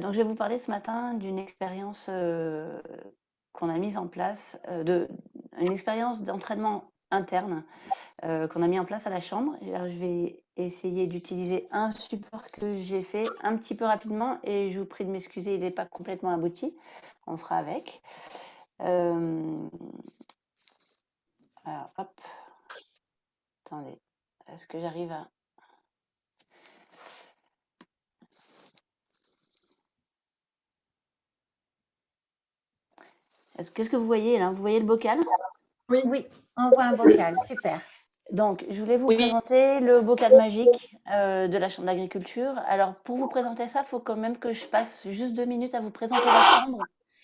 Donc, je vais vous parler ce matin d'une expérience qu'on a mise en place, une expérience d'entraînement interne qu'on a mis en place à la chambre. Et alors, je vais essayer d'utiliser un support que j'ai fait un petit peu rapidement et je vous prie de m'excuser, il n'est pas complètement abouti. On fera avec. Euh, alors, hop, attendez. Est-ce que j'arrive à... Qu'est-ce que vous voyez là? Vous voyez le bocal? Oui, oui, on voit un bocal, super. Donc, je voulais vous Oui, présenter le bocal magique de la Chambre d'agriculture. Alors, pour vous présenter ça, il faut quand même que je passe juste 2 minutes à vous présenter la Chambre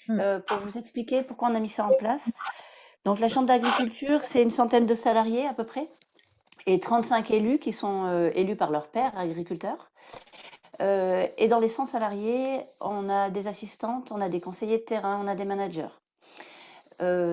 Hmm. pour vous expliquer pourquoi on a mis ça en place. Donc, la Chambre d'agriculture, c'est une centaine de salariés à peu près et 35 élus qui sont élus par leurs pairs agriculteurs. Et dans les 100 salariés, on a des assistantes, on a des conseillers de terrain, on a des managers.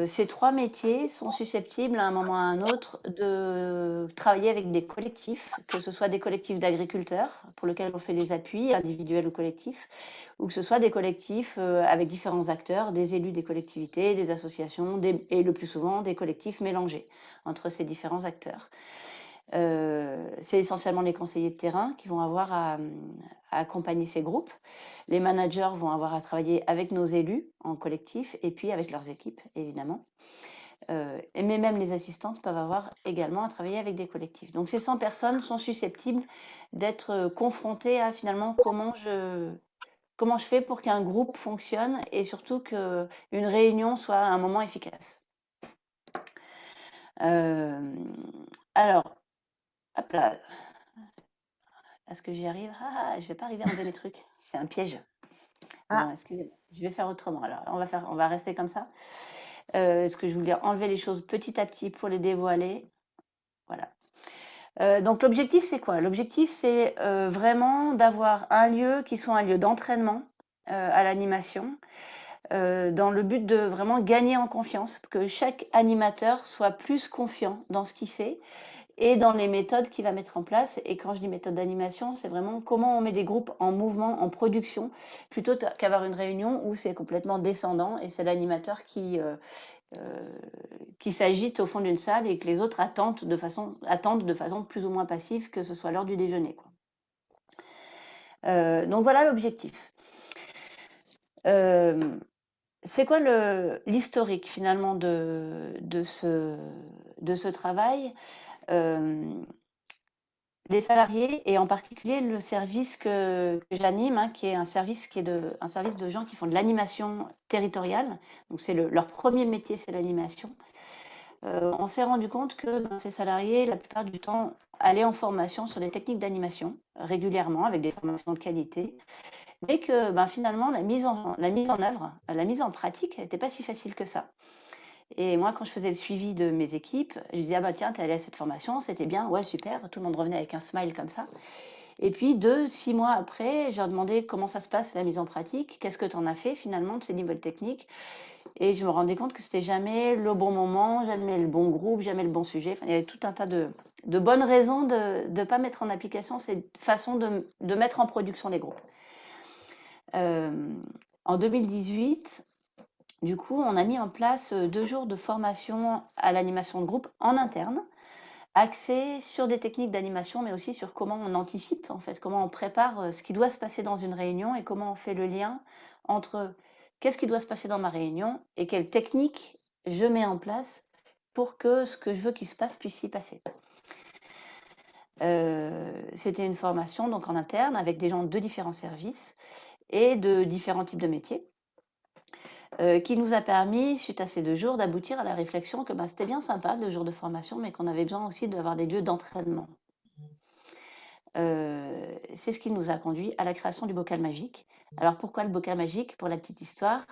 Ces 3 métiers sont susceptibles, à un moment ou à un autre, de travailler avec des collectifs, que ce soit des collectifs d'agriculteurs, pour lesquels on fait des appuis, individuels ou collectifs, ou que ce soit des collectifs avec différents acteurs, des élus des collectivités, des associations, et le plus souvent des collectifs mélangés entre ces différents acteurs. C'est essentiellement les conseillers de terrain qui vont avoir à accompagner ces groupes. Les managers vont avoir à travailler avec nos élus en collectif et puis avec leurs équipes, évidemment. Mais même les assistantes peuvent avoir également à travailler avec des collectifs. Donc ces 100 personnes sont susceptibles d'être confrontées à finalement comment je fais pour qu'un groupe fonctionne et surtout qu'une réunion soit un moment efficace. Alors, hop là, est-ce que j'y arrive? Je ne vais pas arriver à enlever mes trucs. C'est un piège. Bon, Ah, excusez-moi. Je vais faire autrement. Alors, on va rester comme ça. Parce que je voulais enlever les choses petit à petit pour les dévoiler. Voilà. Donc, l'objectif, c'est quoi? L'objectif, c'est vraiment d'avoir un lieu qui soit un lieu d'entraînement à l'animation, dans le but de vraiment gagner en confiance, que chaque animateur soit plus confiant dans ce qu'il fait et dans les méthodes qu'il va mettre en place. Et quand je dis méthode d'animation, c'est vraiment comment on met des groupes en mouvement, en production, plutôt qu'avoir une réunion où c'est complètement descendant et c'est l'animateur qui s'agite au fond d'une salle et que les autres attendent de façon plus ou moins passive, que ce soit l'heure du déjeuner, quoi. Donc voilà l'objectif. C'est quoi l'historique finalement de ce travail? Les salariés et en particulier le service que j'anime, hein, qui est un service un service de gens qui font de l'animation territoriale. Donc c'est leur premier métier, c'est l'animation. On s'est rendu compte que ces salariés, la plupart du temps, allaient en formation sur des techniques d'animation régulièrement avec des formations de qualité, mais que finalement la mise en œuvre, la mise en pratique n'était pas si facile que ça. Et moi, quand je faisais le suivi de mes équipes, je disais, ah bah tiens, t'es allé à cette formation, c'était bien, ouais, super, tout le monde revenait avec un smile comme ça. Et puis, 6 mois après, je leur demandais comment ça se passe, la mise en pratique, qu'est-ce que tu en as fait finalement de ces nouvelles techniques. Et je me rendais compte que c'était jamais le bon moment, jamais le bon groupe, jamais le bon sujet. Enfin, il y avait tout un tas de bonnes raisons de ne pas mettre en application ces façons de mettre en production les groupes. En 2018, du coup, on a mis en place 2 jours de formation à l'animation de groupe en interne, axés sur des techniques d'animation, mais aussi sur comment on anticipe, en fait, comment on prépare ce qui doit se passer dans une réunion et comment on fait le lien entre qu'est-ce qui doit se passer dans ma réunion et quelle technique je mets en place pour que ce que je veux qu'il se passe puisse s'y passer. C'était une formation donc en interne avec des gens de différents services et de différents types de métiers. Qui nous a permis, suite à ces 2 jours, d'aboutir à la réflexion que c'était bien sympa 2 jours de formation, mais qu'on avait besoin aussi d'avoir des lieux d'entraînement. C'est ce qui nous a conduit à la création du bocal magique. Alors pourquoi le bocal magique? Pour la petite histoire,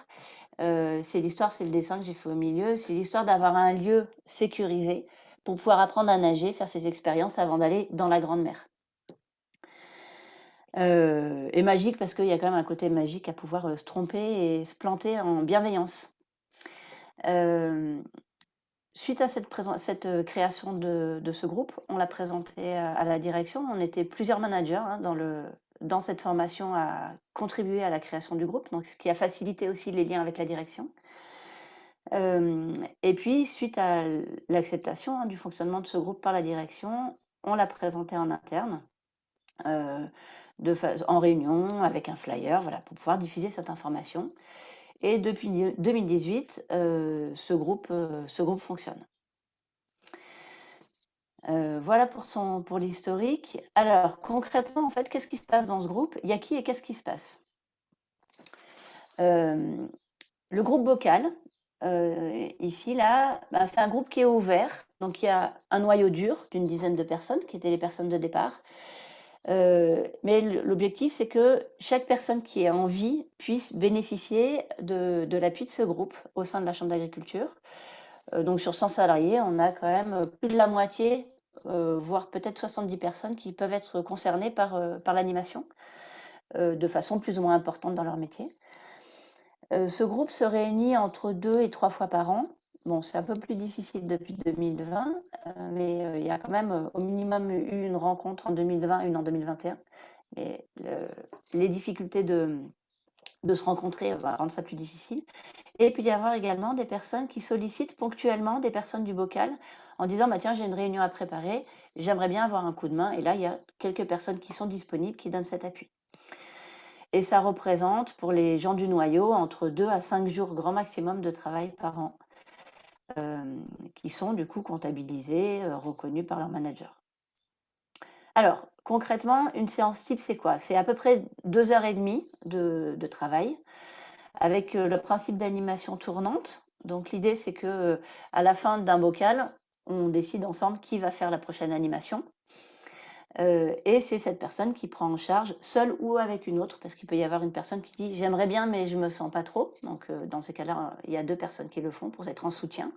c'est le dessin que j'ai fait au milieu, c'est l'histoire d'avoir un lieu sécurisé pour pouvoir apprendre à nager, faire ses expériences avant d'aller dans la grande mer. Et magique parce qu'il y a quand même un côté magique à pouvoir se tromper et se planter en bienveillance. Suite à cette création de ce groupe, on l'a présenté à la direction. On était plusieurs managers hein, dans dans cette formation a contribué à la création du groupe, donc ce qui a facilité aussi les liens avec la direction. Et puis, suite à l'acceptation du fonctionnement de ce groupe par la direction, on l'a présenté en interne, en réunion, avec un flyer, voilà, pour pouvoir diffuser cette information. Et depuis 2018, ce groupe fonctionne. Voilà pour l'historique. Alors, concrètement, en fait, qu'est-ce qui se passe dans ce groupe? Il y a qui et qu'est-ce qui se passe? Le groupe Bocal, ici, là, c'est un groupe qui est ouvert. Donc, il y a un noyau dur d'une dizaine de personnes qui étaient les personnes de départ. Mais l'objectif, c'est que chaque personne qui est en vie puisse bénéficier de l'appui de ce groupe au sein de la Chambre d'agriculture. Donc, sur 100 salariés, on a quand même plus de la moitié, voire peut-être 70 personnes qui peuvent être concernées par l'animation de façon plus ou moins importante dans leur métier. Ce groupe se réunit entre 2 et 3 fois par an. Bon, c'est un peu plus difficile depuis 2020, mais il y a quand même au minimum eu une rencontre en 2020, une en 2021. Mais les difficultés de se rencontrer va rendre ça plus difficile. Et puis il y avoir également des personnes qui sollicitent ponctuellement des personnes du bocal en disant bah, tiens, j'ai une réunion à préparer, j'aimerais bien avoir un coup de main. Et là, il y a quelques personnes qui sont disponibles qui donnent cet appui. Et ça représente pour les gens du noyau entre 2 à 5 jours grand maximum de travail par an, qui sont du coup comptabilisés, reconnus par leur manager. Alors, concrètement, une séance type, c'est quoi? C'est à peu près 2h30 de travail, avec le principe d'animation tournante. Donc, l'idée, c'est que à la fin d'un bocal, on décide ensemble qui va faire la prochaine animation. Et c'est cette personne qui prend en charge, seule ou avec une autre, parce qu'il peut y avoir une personne qui dit j'aimerais bien, mais je me sens pas trop. Donc, dans ces cas-là, il y a 2 personnes qui le font pour être en soutien,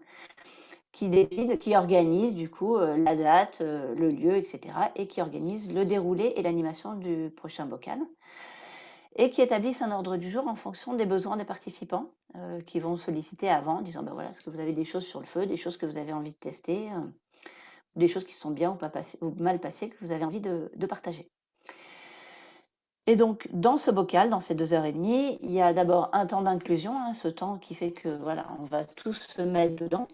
qui décident, qui organisent du coup la date, le lieu, etc. et qui organisent le déroulé et l'animation du prochain bocal. Et qui établissent un ordre du jour en fonction des besoins des participants, qui vont solliciter avant, en disant ben voilà, est-ce que vous avez des choses sur le feu, des choses que vous avez envie de tester, des choses qui sont bien ou, pas passées, ou mal passées que vous avez envie de partager. Et donc, dans ce bocal, dans ces 2h30, il y a d'abord un temps d'inclusion, ce temps qui fait que voilà, on va tous se mettre dedans,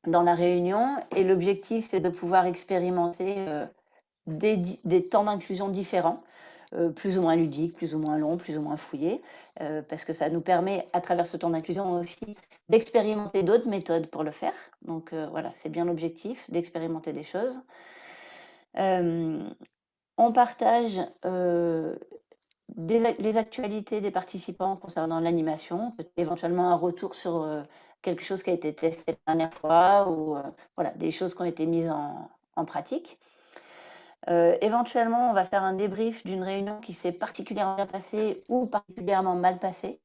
dans la réunion. Et l'objectif, c'est de pouvoir expérimenter des temps d'inclusion différents, plus ou moins ludiques, plus ou moins longs, plus ou moins fouillés, parce que ça nous permet, à travers ce temps d'inclusion aussi, d'expérimenter d'autres méthodes pour le faire. Donc voilà, c'est bien l'objectif, d'expérimenter des choses. On partage les actualités des participants concernant l'animation, éventuellement un retour sur quelque chose qui a été testé la dernière fois, ou voilà, des choses qui ont été mises en pratique. Éventuellement, on va faire un débrief d'une réunion qui s'est particulièrement bien passée ou particulièrement mal passée,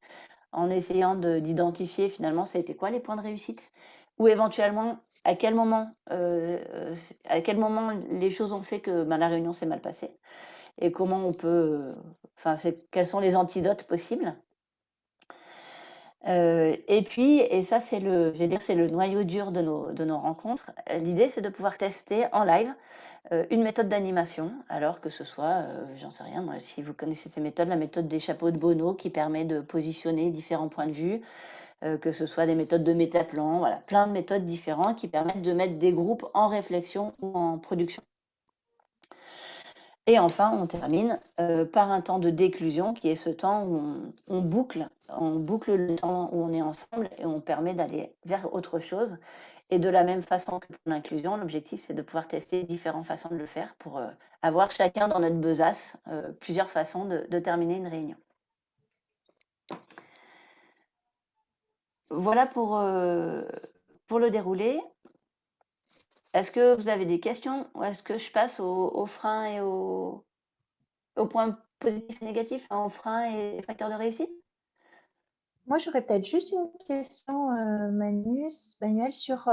en essayant d'identifier finalement ça a été quoi les points de réussite, ou éventuellement à quel moment les choses ont fait que la réunion s'est mal passée, et comment on peut, quels sont les antidotes possibles. Et puis, et ça c'est le noyau dur de nos rencontres, l'idée c'est de pouvoir tester en live une méthode d'animation, alors que ce soit, j'en sais rien, moi, si vous connaissez ces méthodes, la méthode des chapeaux de Bono qui permet de positionner différents points de vue, que ce soit des méthodes de métaplan, voilà, plein de méthodes différentes qui permettent de mettre des groupes en réflexion ou en production. Et enfin, on termine par un temps de déclusion qui est ce temps où on boucle le temps où on est ensemble et on permet d'aller vers autre chose. Et de la même façon que pour l'inclusion, l'objectif, c'est de pouvoir tester différentes façons de le faire pour avoir chacun dans notre besace plusieurs façons de terminer une réunion. Voilà pour le déroulé. Est-ce que vous avez des questions, ou est-ce que je passe aux freins et aux points positifs et négatifs, aux freins et facteurs de réussite? Moi, j'aurais peut-être juste une question, Manuel, sur,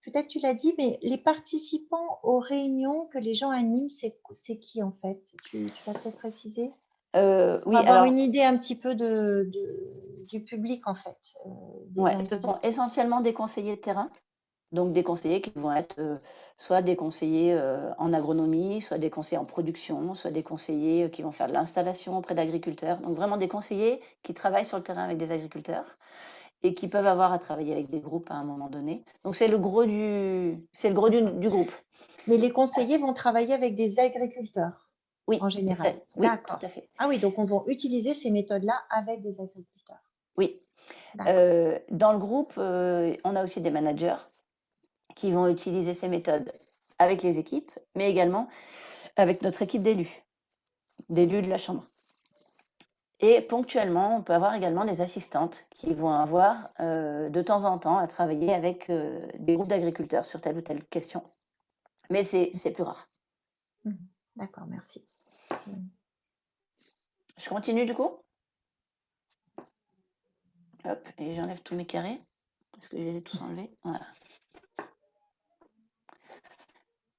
peut-être tu l'as dit, mais les participants aux réunions que les gens animent, c'est qui en fait? Tu vas peut-être préciser? Pour Oui, avoir alors, une idée un petit peu du public en fait. ouais, ce sont essentiellement des conseillers de terrain. Donc des conseillers qui vont être soit des conseillers en agronomie, soit des conseillers en production, soit des conseillers qui vont faire de l'installation auprès d'agriculteurs. Donc vraiment des conseillers qui travaillent sur le terrain avec des agriculteurs et qui peuvent avoir à travailler avec des groupes à un moment donné. Donc c'est le gros du groupe. Mais les conseillers vont travailler avec des agriculteurs Oui, en général. oui, tout à D'accord. fait. Ah oui, donc on va utiliser ces méthodes-là avec des agriculteurs. Oui. D'accord. Dans le groupe, on a aussi des managers qui vont utiliser ces méthodes avec les équipes, mais également avec notre équipe d'élus de la Chambre. Et ponctuellement, on peut avoir également des assistantes qui vont avoir de temps en temps à travailler avec des groupes d'agriculteurs sur telle ou telle question. Mais c'est plus rare. D'accord, merci. Je continue du coup. Hop, et j'enlève tous mes carrés parce que je les ai tous enlevés. Voilà.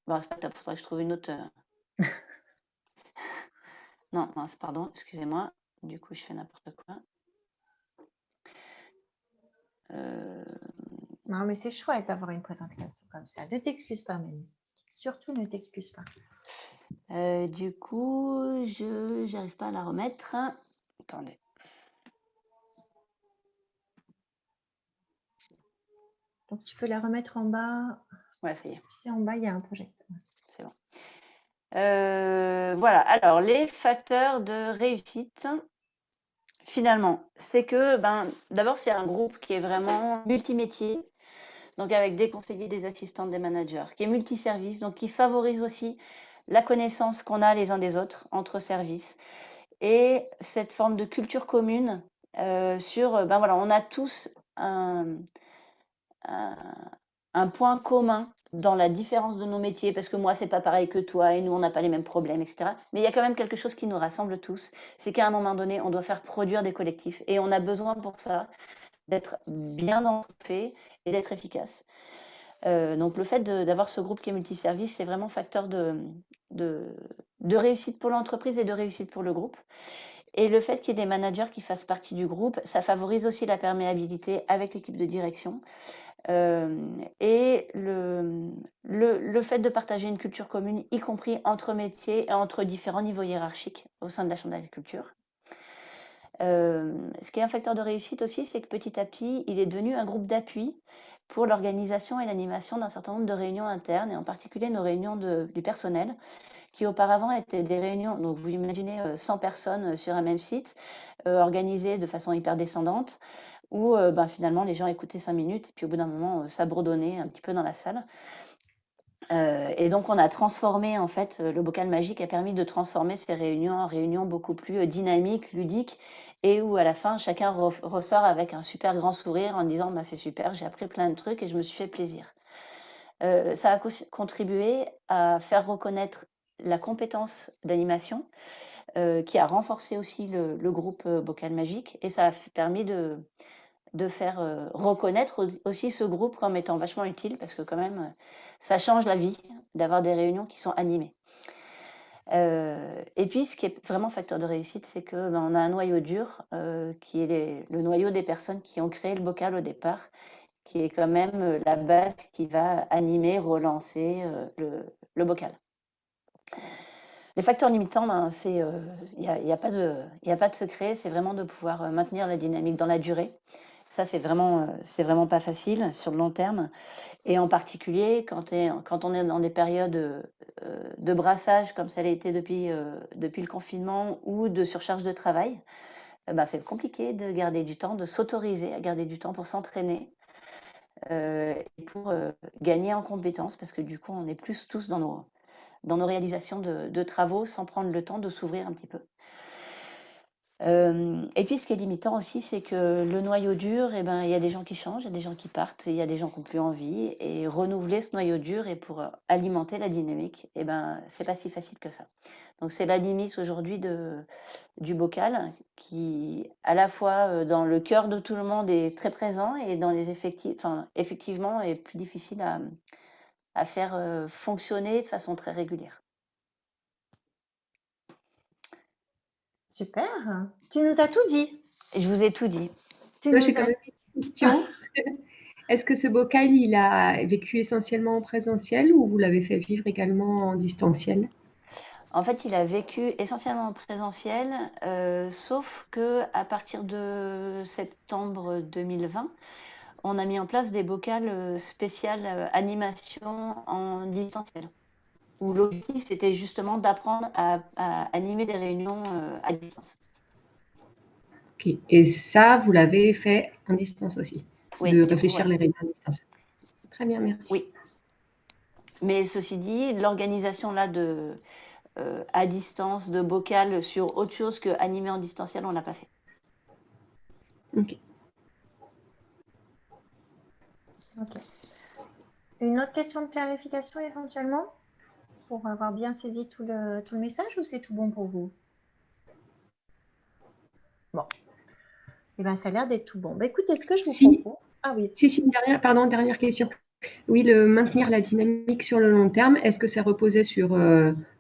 Bon, c'est pas top, faudrait que je trouve une autre. Non, mince, pardon, excusez-moi. Du coup, je fais n'importe quoi. Non, mais c'est chouette d'avoir une présentation comme ça. Ne t'excuse pas, Manu. Surtout, ne t'excuse pas. Du coup, je n'arrive pas à la remettre. Attendez. Donc, tu peux la remettre en bas. Ouais, ça y est, Tu sais, en bas, il y a un projecteur. c'est bon. Voilà, alors les facteurs de réussite, finalement, c'est que d'abord, c'est un groupe qui est vraiment multimétier, donc avec des conseillers, des assistantes, des managers, qui est multiservice, donc qui favorise aussi la connaissance qu'on a les uns des autres entre services et cette forme de culture commune sur, voilà, on a tous un point commun dans la différence de nos métiers, parce que moi, c'est pas pareil que toi, et nous, on n'a pas les mêmes problèmes, etc. Mais il y a quand même quelque chose qui nous rassemble tous, c'est qu'à un moment donné, on doit faire produire des collectifs, et on a besoin pour ça d'être bien fait et d'être efficace. Donc le fait d'avoir ce groupe qui est multiservice, c'est vraiment facteur de réussite pour l'entreprise et de réussite pour le groupe. Et le fait qu'il y ait des managers qui fassent partie du groupe, ça favorise aussi la perméabilité avec l'équipe de direction. Et le fait de partager une culture commune, y compris entre métiers et entre différents niveaux hiérarchiques au sein de la Chambre d'agriculture. Ce qui est un facteur de réussite aussi, c'est que petit à petit, il est devenu un groupe d'appui pour l'organisation et l'animation d'un certain nombre de réunions internes, et en particulier nos réunions du personnel, qui auparavant étaient des réunions, donc vous imaginez 100 personnes sur un même site, organisées de façon hyper descendante, où finalement les gens écoutaient 5 minutes, et puis au bout d'un moment, ça bourdonnait un petit peu dans la salle. Et donc on a transformé, en fait, le bocal magique a permis de transformer ces réunions en réunions beaucoup plus dynamiques, ludiques, et où à la fin, chacun ressort avec un super grand sourire en disant c'est super, j'ai appris plein de trucs et je me suis fait plaisir. Ça a contribué à faire reconnaître la compétence d'animation, qui a renforcé aussi le groupe bocal magique, et ça a permis de faire reconnaître aussi ce groupe comme étant vachement utile, parce que quand même, ça change la vie d'avoir des réunions qui sont animées. Et puis, ce qui est vraiment facteur de réussite, c'est que on a un noyau dur qui est le noyau des personnes qui ont créé le bocal au départ, qui est quand même la base qui va animer, relancer le bocal. Les facteurs limitants, il n'y a pas de secret, c'est vraiment de pouvoir maintenir la dynamique dans la durée. Ça, c'est vraiment pas facile sur le long terme. Et en particulier, quand on est dans des périodes de brassage, comme ça l'a été depuis le confinement, ou de surcharge de travail, c'est compliqué de garder du temps, de s'autoriser à garder du temps pour s'entraîner et pour gagner en compétences, parce que du coup, on est plus tous dans nos réalisations de travaux sans prendre le temps de s'ouvrir un petit peu. Et puis ce qui est limitant aussi, c'est que le noyau dur, il y a des gens qui changent, il y a des gens qui partent, il y a des gens qui n'ont plus envie, et renouveler ce noyau dur et pour alimenter la dynamique, c'est pas si facile que ça. Donc c'est la limite aujourd'hui du bocal, qui à la fois dans le cœur de tout le monde est très présent, et dans les effectivement est plus difficile à faire fonctionner de façon très régulière. Super. Tu nous as tout dit. Et je vous ai tout dit. Tu Moi, j'ai nous quand as même une question. Est-ce que ce bocal, il a vécu essentiellement en présentiel ou vous l'avez fait vivre également en distanciel? En fait, il a vécu essentiellement en présentiel, sauf que à partir de septembre 2020, on a mis en place des bocales spéciales animation en distanciel. Où l'objectif, c'était justement d'apprendre à animer des réunions à distance. Ok. Et ça, vous l'avez fait en distance aussi, Oui, de du coup, réfléchir ouais. les réunions à distance. Très bien, merci. Oui. Mais ceci dit, l'organisation là à distance de bocal sur autre chose que animer en distanciel, on l'a pas fait. Ok. Ok. Une autre question de clarification éventuellement pour avoir bien saisi tout le message ou c'est tout bon pour vous? Bon. Eh ben, ça a l'air d'être tout bon. Bah, écoutez, ce que je vous Si, propose. Ah oui. si, dernière question. Oui, maintenir la dynamique sur le long terme, est-ce que ça reposait sur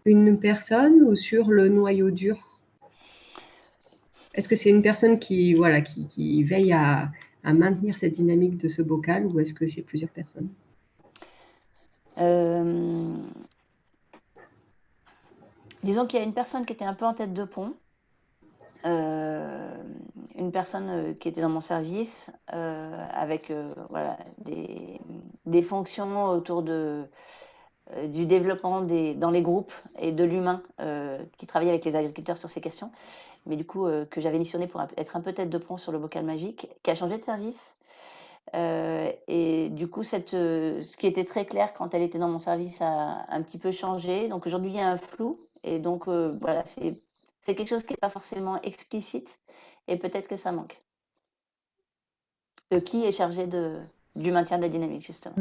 une personne ou sur le noyau dur? Est-ce que c'est une personne qui, voilà, qui veille à maintenir cette dynamique de ce bocal ou est-ce que c'est plusieurs personnes? Disons qu'il y a une personne qui était un peu en tête de pont, une personne qui était dans mon service avec voilà, des fonctions autour du développement dans les groupes et de l'humain qui travaillait avec les agriculteurs sur ces questions, mais du coup que j'avais missionné pour être un peu tête de pont sur le bocal magique, qui a changé de service. Et du coup, ce qui était très clair quand elle était dans mon service a un petit peu changé. Donc aujourd'hui, il y a un flou. Et donc, voilà, c'est quelque chose qui n'est pas forcément explicite. Et peut-être que ça manque. Qui est chargé du maintien de la dynamique, justement.